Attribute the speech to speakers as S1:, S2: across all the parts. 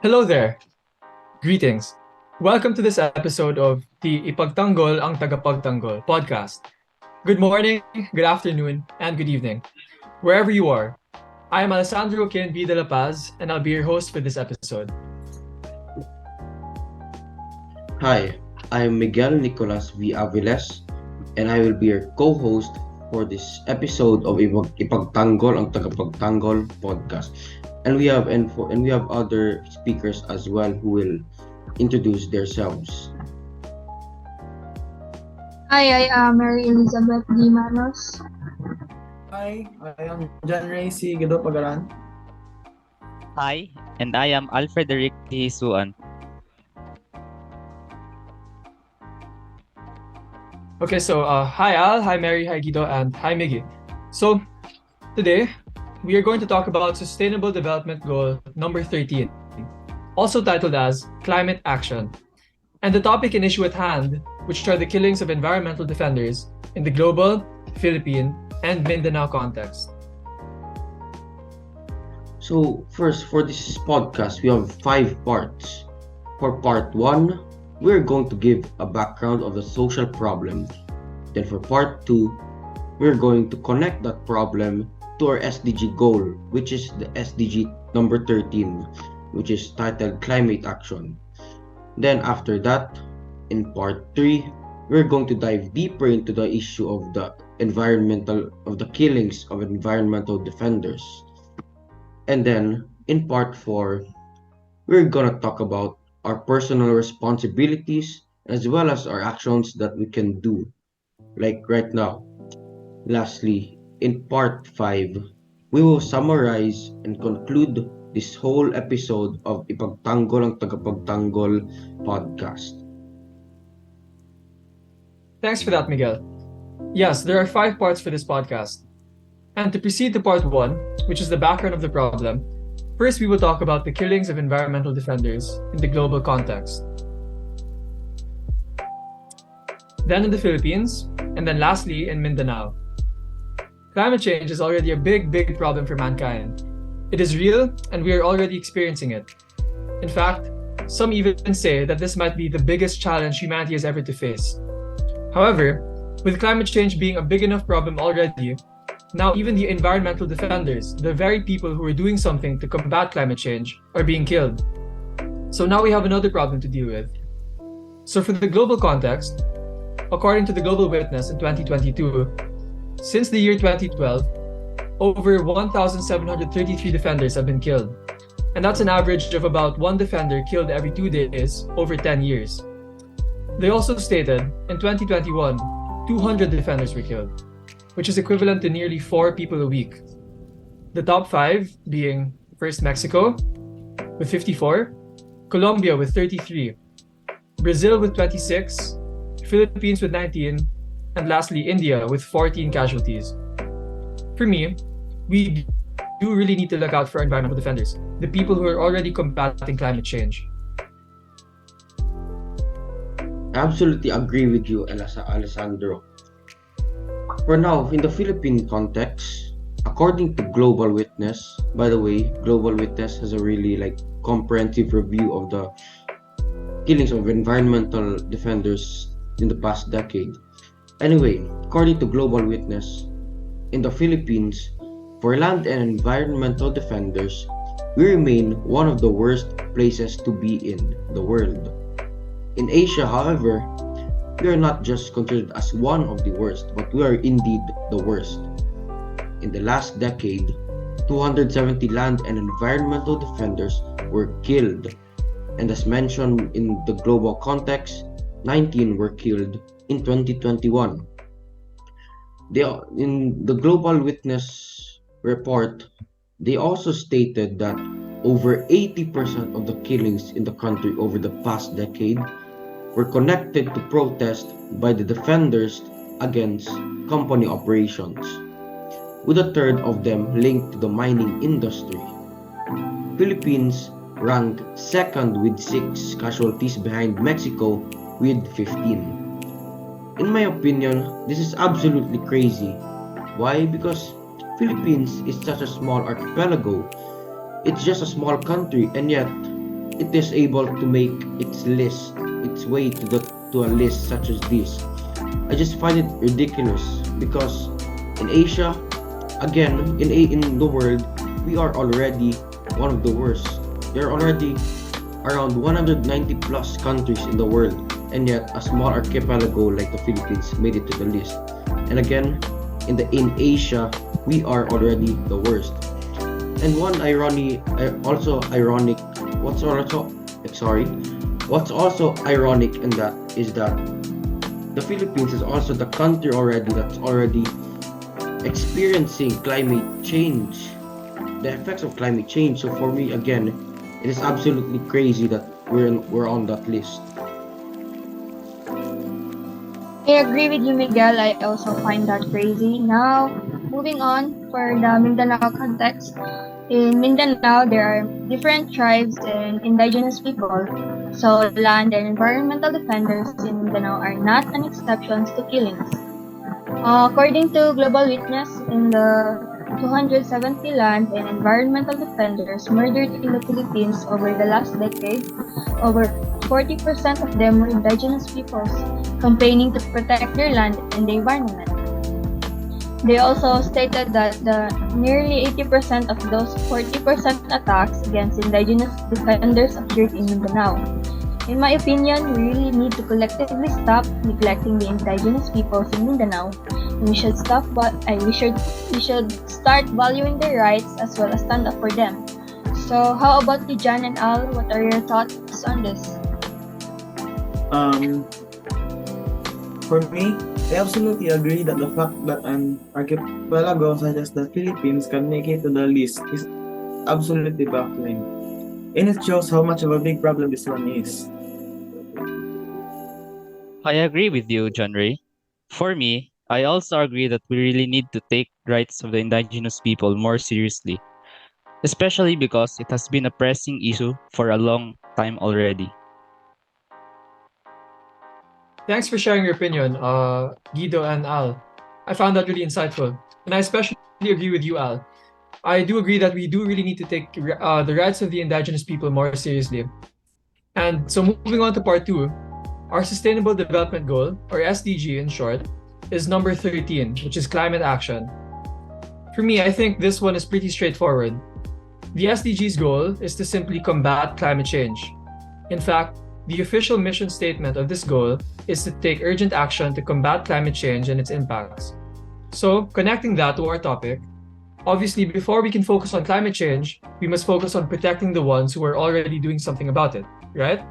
S1: Hello there. Greetings. Welcome to this episode of the Ipagtanggol ang Tagapagtanggol podcast. Good morning, good afternoon, and good evening, wherever you are. I am Alessandro Quien B. de la Paz, and I'll be your host for this episode.
S2: Hi, I'm Miguel Nicolas V. Aviles, and I will be your co-host for this episode of Ipagtanggol ang Tagapagtanggol podcast. And we have other speakers as well who will introduce themselves.
S3: Hi, I am Mary Elizabeth D. Manos.
S4: Hi, I am John Ray C. Guido Pagaran.
S5: Hi, and I am Alfred Eric Hisuan.
S1: Okay, so hi Al, hi Mary, hi Guido, and hi Miggy. So today we are going to talk about Sustainable Development Goal number 13, also titled as Climate Action, and the topic and issue at hand, which are the killings of environmental defenders in the global, Philippine, and Mindanao context.
S2: So first, for this podcast, we have 5 parts. For part 1, we're going to give a background of the social problem. Then for part 2, we're going to connect that problem to our SDG goal, which is the SDG number 13, which is titled Climate Action. Then after that, in part 3, we're going to dive deeper into the issue of the killings of environmental defenders. And then in part 4, we're gonna talk about our personal responsibilities as well as our actions that we can do, like right now. Lastly, in part 5, we will summarize and conclude this whole episode of Ipagtanggol ang Tagapagtanggol podcast.
S1: Thanks for that, Miguel. Yes, there are 5 parts for this podcast. And to proceed to part 1, which is the background of the problem, first we will talk about the killings of environmental defenders in the global context. Then in the Philippines, and then lastly in Mindanao. Climate change is already a big problem for mankind. It is real, and we are already experiencing it. In fact, some even say that this might be the biggest challenge humanity has ever to face. However, with climate change being a big enough problem already, now even the environmental defenders, the very people who are doing something to combat climate change, are being killed. So now we have another problem to deal with. So for the global context, according to the Global Witness in 2022, since the year 2012, over 1,733 defenders have been killed. And that's an average of about 1 defender killed every 2 days over 10 years. They also stated in 2021, 200 defenders were killed, which is equivalent to nearly 4 people a week. The top 5 being first Mexico with 54, Colombia with 33, Brazil with 26, Philippines with 19, and lastly India with 14 casualties. For me, we do really need to look out for our environmental defenders, the people who are already combating climate change.
S2: I absolutely agree with you, Alessandro. For now, in the Philippine context, according to Global Witness, by the way, Global Witness has a really comprehensive review of the killings of environmental defenders in the past decade. Anyway, according to Global Witness, in the Philippines, for land and environmental defenders, we remain one of the worst places to be in the world. In Asia, however, we are not just considered as one of the worst, but we are indeed the worst. In the last decade, 270 land and environmental defenders were killed, and as mentioned in the global context, 19 were killed in 2021. In the Global Witness report, they also stated that over 80% of the killings in the country over the past decade were connected to protest by the defenders against company operations, with a third of them linked to the mining industry. Philippines ranked second with 6 casualties behind Mexico with 15. In my opinion, this is absolutely crazy. Why? Because Philippines is such a small archipelago. It's just a small country, and yet it is able to make its way to a list such as this. I just find it ridiculous because in Asia, again, in the world, we are already one of the worst. There are already around 190 plus countries in the world, and yet a small archipelago like the Philippines made it to the list. And again, in Asia, we are already the worst. And also ironic, what's also ironic in that is that the Philippines is also the country that's already experiencing climate change, the effects of climate change. So for me, again, it is absolutely crazy that we're on that list.
S3: I agree with you, Miguel. I also find that crazy. Now, moving on for the Mindanao context. In Mindanao, there are different tribes and indigenous people. So, land and environmental defenders in Mindanao are not an exception to killings. According to Global Witness, in the 270 land and environmental defenders murdered in the Philippines over the last decade, over 40% of them were indigenous peoples, campaigning to protect their land and the environment. They also stated that nearly 80% of those 40% attacks against indigenous defenders occurred in Mindanao. In my opinion, we really need to collectively stop neglecting the indigenous peoples in Mindanao. And we should we should start valuing their rights as well as stand up for them. So, how about you, Jan and Al? What are your thoughts on this?
S4: For me, I absolutely agree that the fact that an archipelago such as the Philippines can make it to the list is absolutely baffling. And it shows how much of a big problem this one is.
S5: I agree with you, John Ray. For me, I also agree that we really need to take rights of the indigenous people more seriously, especially because it has been a pressing issue for a long time already.
S1: Thanks for sharing your opinion, Guido and Al. I found that really insightful. And I especially agree with you, Al. I do agree that we do really need to take the rights of the indigenous people more seriously. And so moving on to part 2, our Sustainable Development Goal, or SDG in short, is number 13, which is climate action. For me, I think this one is pretty straightforward. The SDG's goal is to simply combat climate change. In fact, the official mission statement of this goal is to take urgent action to combat climate change and its impacts. So, connecting that to our topic, obviously, before we can focus on climate change, we must focus on protecting the ones who are already doing something about it, right?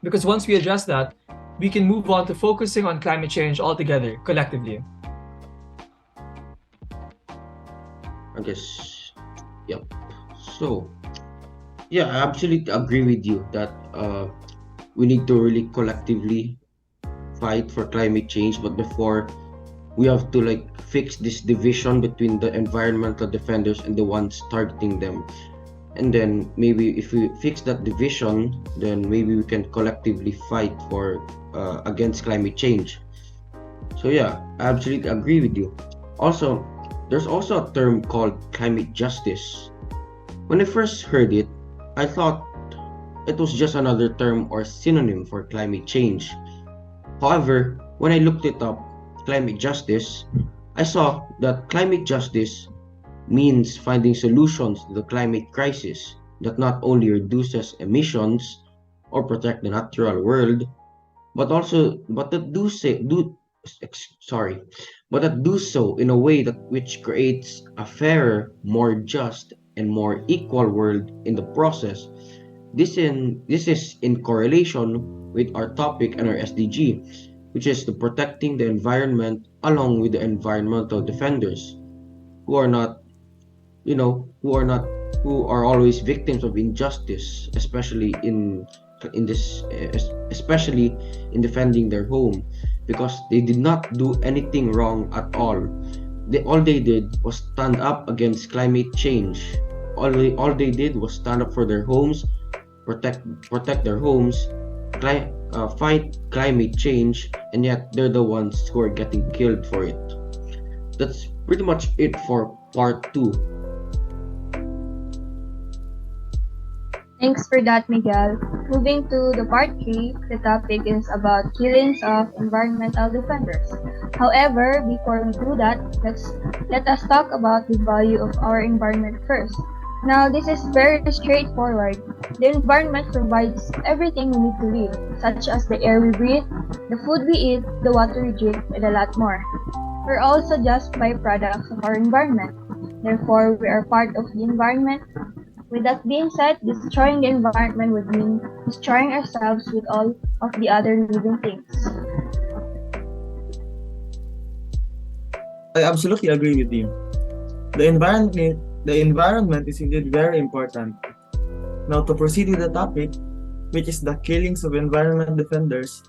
S1: Because once we address that, we can move on to focusing on climate change altogether, collectively.
S2: I guess, yep. So, yeah, I absolutely agree with you that we need to really collectively fight for climate change, but before we have to fix this division between the environmental defenders and the ones targeting them. And then maybe if we fix that division, then maybe we can collectively fight for against climate change. So yeah, I absolutely agree with you. Also, there's also a term called climate justice. When I first heard it, I thought it was just another term or synonym for climate change. However, when I looked it up, climate justice, I saw that climate justice means finding solutions to the climate crisis that not only reduces emissions or protect the natural world, but that do so in a way which creates a fairer, more just, and more equal world in the process. This is in correlation with our topic and our SDG, which is the protecting the environment along with the environmental defenders who are not, who are always victims of injustice, especially especially in defending their home, because they did not do anything wrong at all. All they did was stand up against climate change. All they did was stand up for their homes, protect their homes, fight climate change, and yet they're the ones who are getting killed for it. That's pretty much it for part 2.
S3: Thanks for that, Miguel. Moving to the part 3, the topic is about killings of environmental defenders. However, before we do that, let us talk about the value of our environment first. Now, this is very straightforward. The environment provides everything we need to live, such as the air we breathe, the food we eat, the water we drink, and a lot more. We're also just byproducts of our environment. Therefore, we are part of the environment. With that being said, destroying the environment would mean destroying ourselves with all of the other living things.
S4: I absolutely agree with you. The environment is indeed very important. Now to proceed with the topic, which is the killings of environment defenders,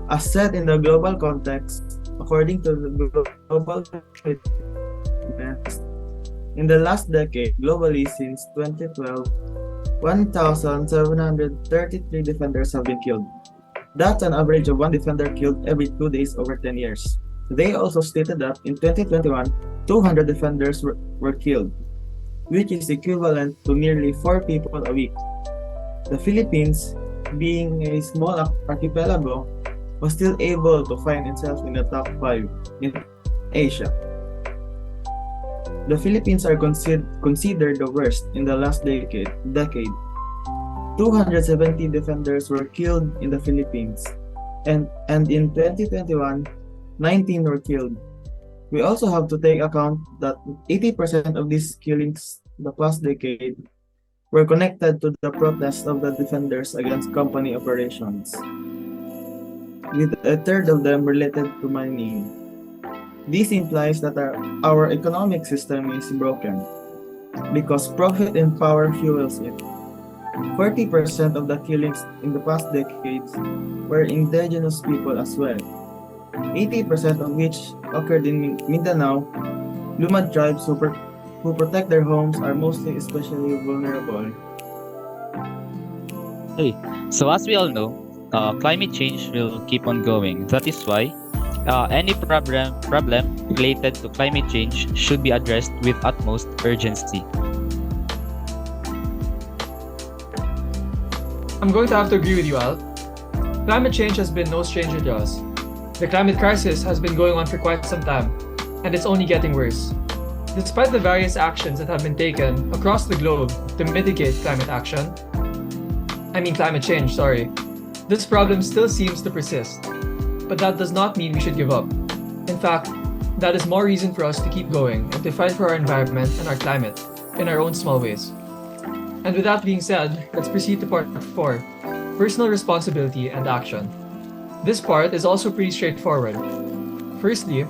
S4: as said in the global context, according to the global witness, in the last decade, globally since 2012, 1,733 defenders have been killed. That's an average of one defender killed every 2 days over 10 years. They also stated that in 2021, 200 defenders were killed, which is equivalent to nearly 4 people a week. The Philippines, being a small archipelago, was still able to find itself in the top 5 in Asia. The Philippines are considered the worst in the last decade. 270 defenders were killed in the Philippines, and in 2021, 19 were killed. We also have to take account that 80% of these killings the past decade were connected to the protest of the defenders against company operations, with a third of them related to mining. This implies that our economic system is broken because profit and power fuels it. 40% of the killings in the past decades were indigenous people as well, 80% of which occurred in Mindanao. Lumad tribes who protect their homes are mostly especially vulnerable.
S5: Hey, so as we all know, climate change will keep on going. That is why any problem related to climate change should be addressed with utmost urgency.
S1: I'm going to have to agree with you, Al. Climate change has been no stranger to us. The climate crisis has been going on for quite some time, and it's only getting worse. Despite the various actions that have been taken across the globe to mitigate climate change, this problem still seems to persist. But that does not mean we should give up. In fact, that is more reason for us to keep going and to fight for our environment and our climate in our own small ways. And with that being said, let's proceed to part 4, personal responsibility and action. This part is also pretty straightforward. Firstly,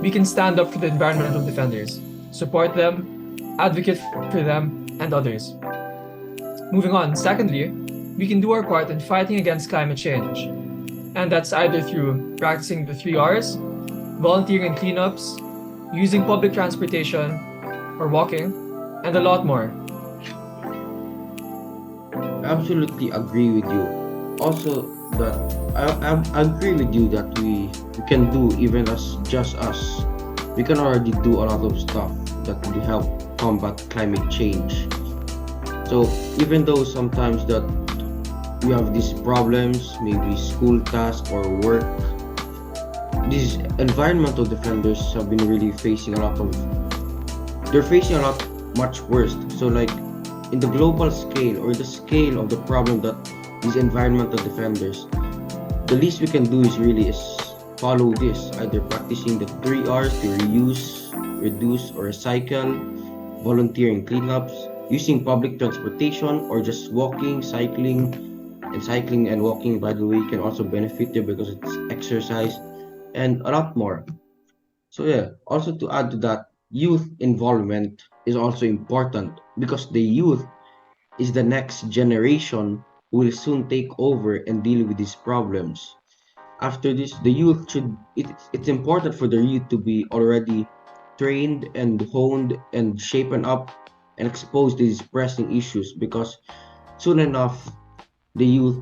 S1: we can stand up for the environmental defenders, support them, advocate for them, and others. Moving on, secondly, we can do our part in fighting against climate change. And that's either through practicing the 3 R's, volunteering in cleanups, using public transportation, or walking, and a lot more.
S2: Absolutely agree with you. Also, that I agree with you that we can do, even as just us. We can already do a lot of stuff that will help combat climate change. So even though sometimes that we have these problems, maybe school tasks or work, these environmental defenders have been really facing they're facing a lot much worse. So like in the global scale or the scale of the problem that these environmental defenders, the least we can do is follow this, either practicing the 3 R's to reuse, reduce, or recycle, volunteering cleanups, using public transportation, or just walking, cycling and walking, by the way, can also benefit you because it's exercise and a lot more. So yeah, also to add to that, youth involvement is also important because the youth is the next generation who will soon take over and deal with these problems. After this, the youth it's important for the youth to be already trained and honed and shapen up and exposed to these pressing issues, because soon enough the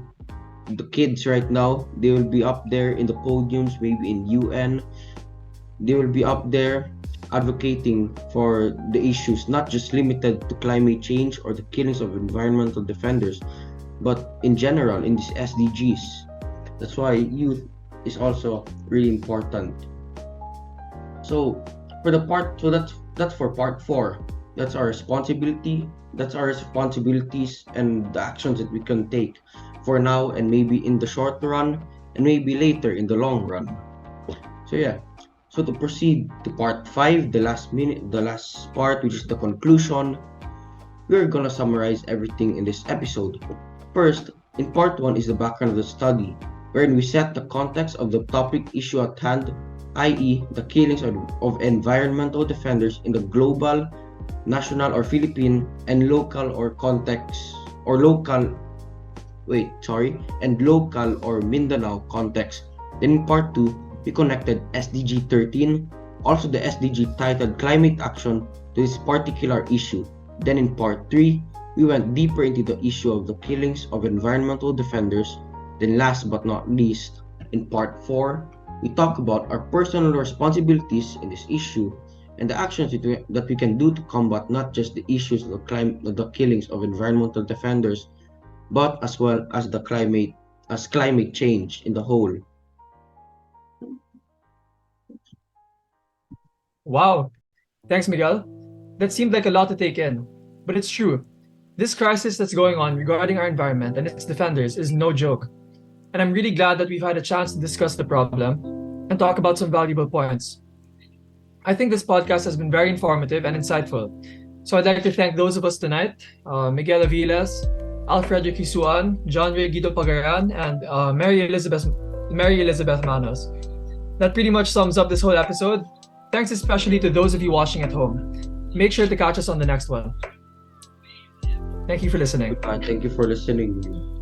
S2: kids right now, they will be up there in the podiums, maybe in UN. They will be up there advocating for the issues not just limited to climate change or the killings of environmental defenders, but in general in these SDGs. That's why youth is also really important. So that's for part 4. That's our responsibility. That's our responsibilities and the actions that we can take for now and maybe in the short run and maybe later in the long run. So yeah. So to proceed to part 5, the last part, which is the conclusion, we're gonna summarize everything in this episode. First, in part 1 is the background of the study, wherein we set the context of the topic issue at hand, i.e. the killings of environmental defenders in the global, national or Philippine, and local or Mindanao context. Then in part 2, we connected SDG 13, also the SDG titled Climate Action, to this particular issue. Then in part 3, we went deeper into the issue of the killings of environmental defenders. Then last but not least, in part 4, we talk about our personal responsibilities in this issue and the actions that we can do to combat not just the issues of the killings of environmental defenders, but as well as climate change in the whole.
S1: Wow. Thanks, Miguel. That seemed like a lot to take in, but it's true. This crisis that's going on regarding our environment and its defenders is no joke. And I'm really glad that we've had a chance to discuss the problem and talk about some valuable points. I think this podcast has been very informative and insightful. So I'd like to thank those of us tonight, Miguel Aviles, Alfredo Kisuan, John Ray Guido Pagaran, and Mary Elizabeth Manos. That pretty much sums up this whole episode. Thanks especially to those of you watching at home. Make sure to catch us on the next one. Thank you for listening.
S2: Thank you for listening.